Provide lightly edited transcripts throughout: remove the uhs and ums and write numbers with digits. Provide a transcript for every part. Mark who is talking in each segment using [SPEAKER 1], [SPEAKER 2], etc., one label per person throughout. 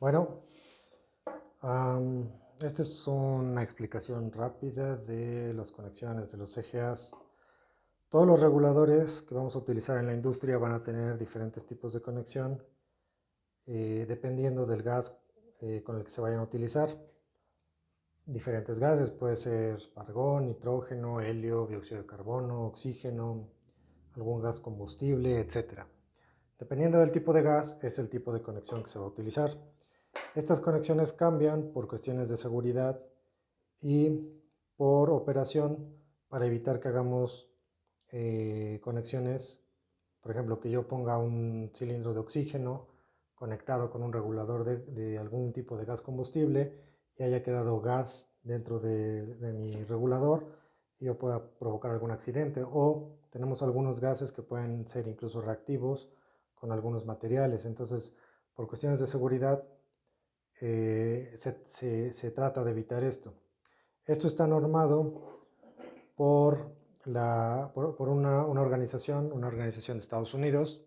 [SPEAKER 1] Bueno, esta es una explicación rápida de las conexiones de los CGAs. Todos los reguladores que vamos a utilizar en la industria van a tener diferentes tipos de conexión dependiendo del gas con el que se vayan a utilizar. Diferentes gases, puede ser argón, nitrógeno, helio, dióxido de carbono, oxígeno, algún gas combustible, etc. Dependiendo del tipo de gas, es el tipo de conexión que se va a utilizar. Estas conexiones cambian por cuestiones de seguridad y por operación para evitar que hagamos conexiones, por ejemplo, que yo ponga un cilindro de oxígeno conectado con un regulador de algún tipo de gas combustible y haya quedado gas dentro de mi regulador y yo pueda provocar algún accidente. O tenemos algunos gases que pueden ser incluso reactivos con algunos materiales. Entonces, por cuestiones de seguridad, se trata de evitar esto. Esto está normado por una organización de Estados Unidos.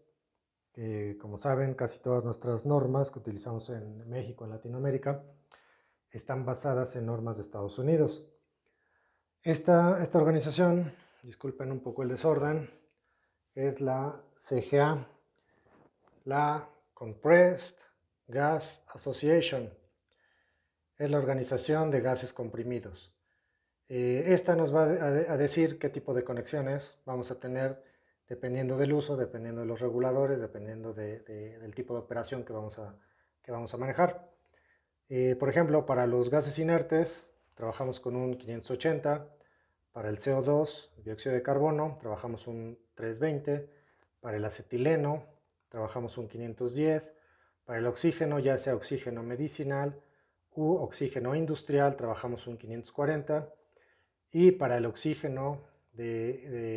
[SPEAKER 1] Como saben, casi todas nuestras normas que utilizamos en México, en Latinoamérica, están basadas en normas de Estados Unidos. Esta organización, disculpen un poco el desorden, es la CGA, la Compressed Gas Association. Es la Organización de Gases Comprimidos. Esta nos va a decir qué tipo de conexiones vamos a tener dependiendo del uso, dependiendo de los reguladores, dependiendo del tipo de operación que vamos a manejar. Por ejemplo, para los gases inertes trabajamos con un 580, para el CO2, dióxido de carbono, trabajamos un 320, para el acetileno trabajamos un 510, para el oxígeno, ya sea oxígeno medicinal u oxígeno industrial, trabajamos un 540, y para el oxígeno,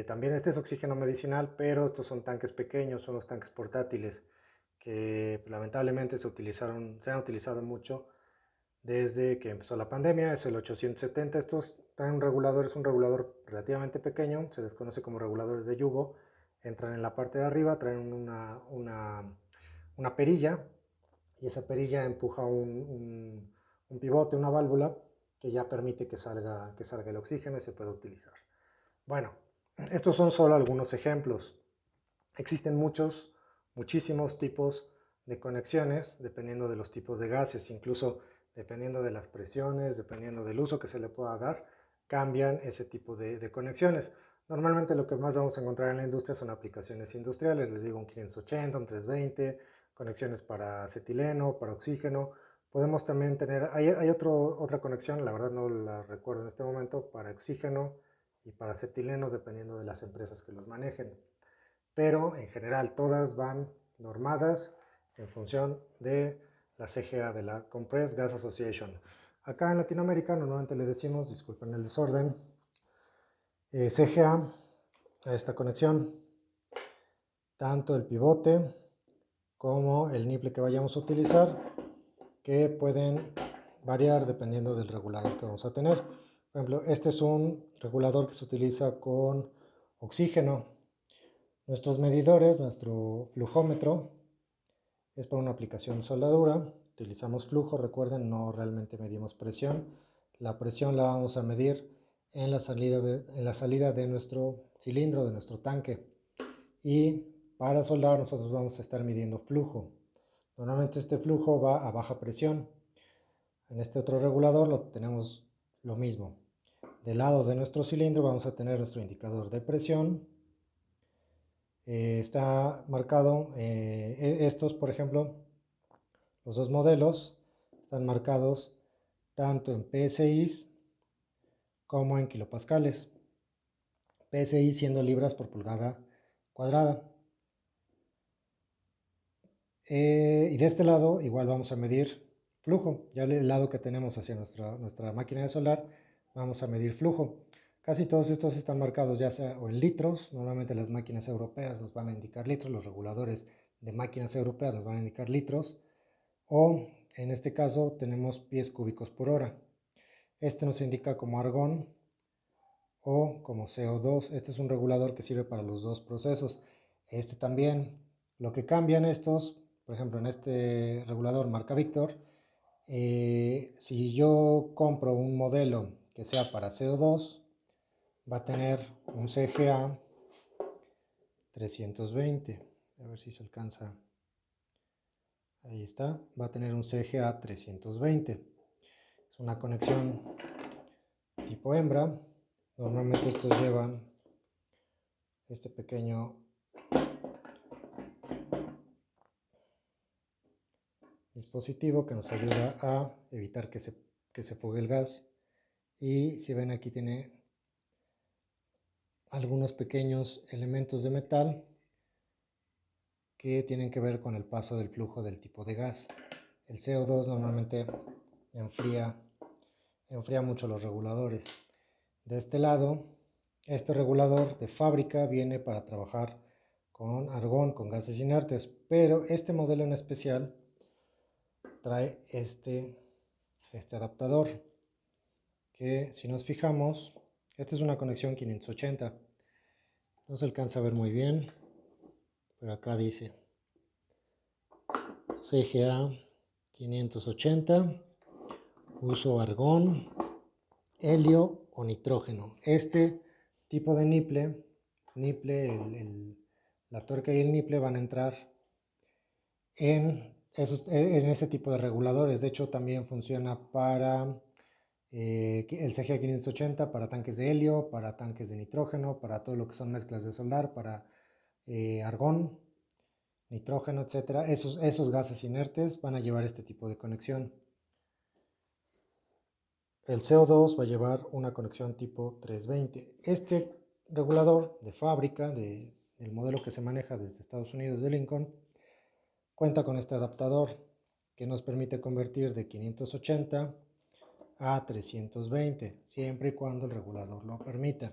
[SPEAKER 1] también este es oxígeno medicinal, pero estos son tanques pequeños, son los tanques portátiles que lamentablemente se han utilizado mucho desde que empezó la pandemia. Es el 870. Estos traen un regulador, es un regulador relativamente pequeño, se les conoce como reguladores de yugo. Entran en la parte de arriba, traen una perilla, y esa perilla empuja un pivote, una válvula, que ya permite que salga el oxígeno y se pueda utilizar. Bueno, estos son solo algunos ejemplos. Existen muchísimos tipos de conexiones dependiendo de los tipos de gases, incluso dependiendo de las presiones, dependiendo del uso que se le pueda dar, cambian ese tipo de conexiones. Normalmente lo que más vamos a encontrar en la industria son aplicaciones industriales, les digo un 580, un 320, conexiones para acetileno, para oxígeno. Podemos también tener, hay otra conexión, la verdad no la recuerdo en este momento, para oxígeno y para acetileno, dependiendo de las empresas que los manejen. Pero en general todas van normadas en función de la CGA, de la Compressed Gas Association. Acá en Latinoamérica normalmente le decimos, disculpen el desorden, CGA a esta conexión, tanto el pivote como el niple que vayamos a utilizar, que pueden variar dependiendo del regulador que vamos a tener. Por ejemplo, este es un regulador que se utiliza con oxígeno. Nuestros medidores, nuestro flujómetro, es para una aplicación de soldadura. Utilizamos flujo, recuerden, no realmente medimos presión. La presión la vamos a medir en la salida de nuestro cilindro, de nuestro tanque. Y para soldar nosotros vamos a estar midiendo flujo. Normalmente este flujo va a baja presión. En este otro regulador lo tenemos lo mismo. Del lado de nuestro cilindro vamos a tener nuestro indicador de presión. Está marcado, estos por ejemplo, los dos modelos están marcados tanto en PSI como en kilopascales. PSI siendo libras por pulgada cuadrada. Y de este lado igual vamos a medir flujo. Ya el lado que tenemos hacia nuestra máquina de soldar, vamos a medir flujo. Casi todos estos están marcados ya sea o en litros. Normalmente las máquinas europeas nos van a indicar litros, los reguladores de máquinas europeas nos van a indicar litros, o en este caso tenemos pies cúbicos por hora. Este nos indica como argón o como CO2. Este es un regulador que sirve para los dos procesos. Este también. Lo que cambian estos, por ejemplo en este regulador marca Victor, Si yo compro un modelo que sea para CO2, va a tener un CGA 320. A ver si se alcanza. Ahí está. Va a tener un CGA 320. Es una conexión tipo hembra. Normalmente estos llevan este pequeño dispositivo que nos ayuda a evitar que se fugue el gas. Y si ven, aquí tiene algunos pequeños elementos de metal que tienen que ver con el paso del flujo del tipo de gas. El CO2 normalmente enfría mucho los reguladores. De este lado, este regulador de fábrica viene para trabajar con argón, con gases inertes, pero este modelo en especial trae este adaptador, que si nos fijamos, esta es una conexión 580. No se alcanza a ver muy bien, pero acá dice CGA 580, uso argón, helio o nitrógeno. Este tipo de niple, la tuerca y el niple van a entrar en ese tipo de reguladores. De hecho, también funciona para el CGA 580, para tanques de helio, para tanques de nitrógeno, para todo lo que son mezclas de soldar, para argón, nitrógeno, etcétera. Esos gases inertes van a llevar este tipo de conexión. El CO2 va a llevar una conexión tipo 320. Este regulador de fábrica del modelo que se maneja desde Estados Unidos de Lincoln cuenta con este adaptador que nos permite convertir de 580 a 320, siempre y cuando el regulador lo permita.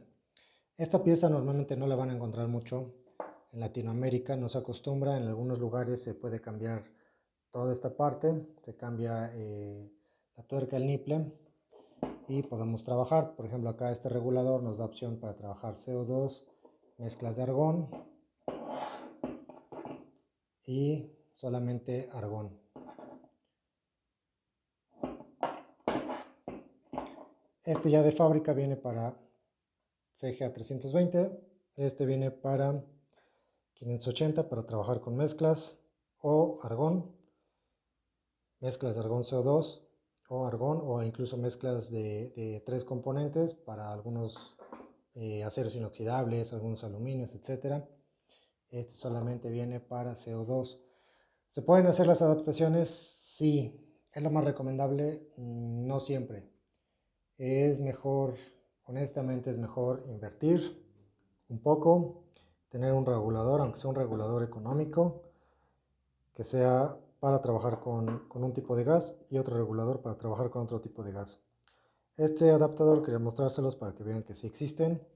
[SPEAKER 1] Esta pieza normalmente no la van a encontrar mucho en Latinoamérica, no se acostumbra. En algunos lugares se puede cambiar toda esta parte, se cambia la tuerca, el niple, y podemos trabajar. Por ejemplo, acá este regulador nos da opción para trabajar CO2, mezclas de argón y solamente argón. Este ya de fábrica viene para CGA 320, este viene para 580 para trabajar con mezclas o argón, mezclas de argón CO2 o argón, o incluso mezclas de 3 componentes para algunos aceros inoxidables, algunos aluminios, etc. Este solamente viene para CO2. ¿Se pueden hacer las adaptaciones? Sí, es lo más recomendable, no siempre. Es mejor, honestamente es mejor invertir un poco, tener un regulador, aunque sea un regulador económico, que sea para trabajar con un tipo de gas, y otro regulador para trabajar con otro tipo de gas. Este adaptador quería mostrárselos para que vean que sí existen,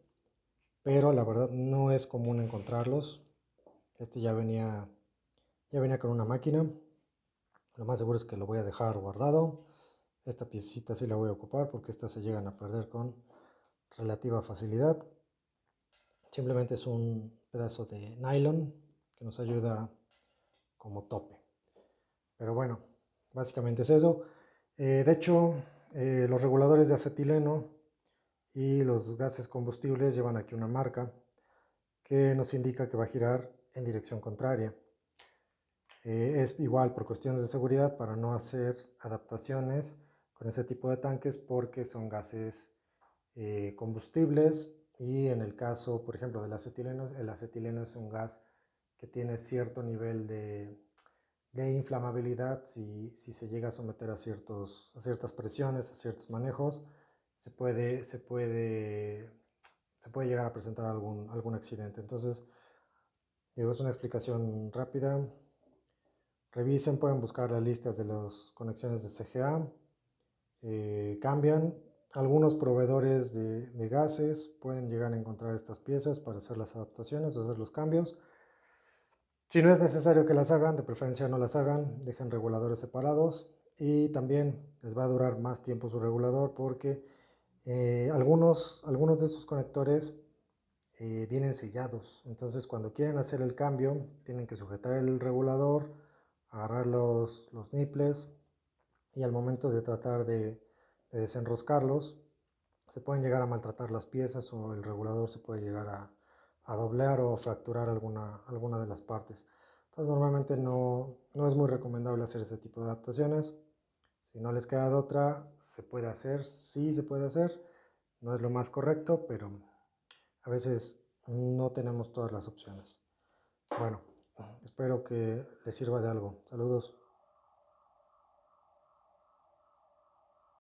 [SPEAKER 1] pero la verdad no es común encontrarlos. Este ya venía con una máquina. Lo más seguro es que lo voy a dejar guardado. Esta piecita sí la voy a ocupar porque estas se llegan a perder con relativa facilidad. Simplemente es un pedazo de nylon que nos ayuda como tope. Pero bueno, básicamente es eso. De hecho, los reguladores de acetileno y los gases combustibles llevan aquí una marca que nos indica que va a girar en dirección contraria. Es igual por cuestiones de seguridad, para no hacer adaptaciones con ese tipo de tanques, porque son gases combustibles, y en el caso, por ejemplo, del acetileno, el acetileno es un gas que tiene cierto nivel de inflamabilidad. Si se llega a someter a ciertas presiones, a ciertos manejos, se puede llegar a presentar algún accidente. Entonces, digo, es una explicación rápida. Revisen, pueden buscar las listas de las conexiones de CGA. Cambian. Algunos proveedores de gases pueden llegar a encontrar estas piezas para hacer las adaptaciones o hacer los cambios. Si no es necesario que las hagan, de preferencia no las hagan, dejen reguladores separados, y también les va a durar más tiempo su regulador, porque algunos de estos conectores vienen sellados. Entonces, cuando quieren hacer el cambio, tienen que sujetar el regulador, agarrar los niples y al momento de tratar de desenroscarlos, se pueden llegar a maltratar las piezas o el regulador se puede llegar a doblar o fracturar alguna de las partes. Entonces normalmente no es muy recomendable hacer ese tipo de adaptaciones. Si no les queda de otra, se puede hacer, sí se puede hacer. No es lo más correcto, pero a veces no tenemos todas las opciones. Bueno, espero que les sirva de algo. Saludos.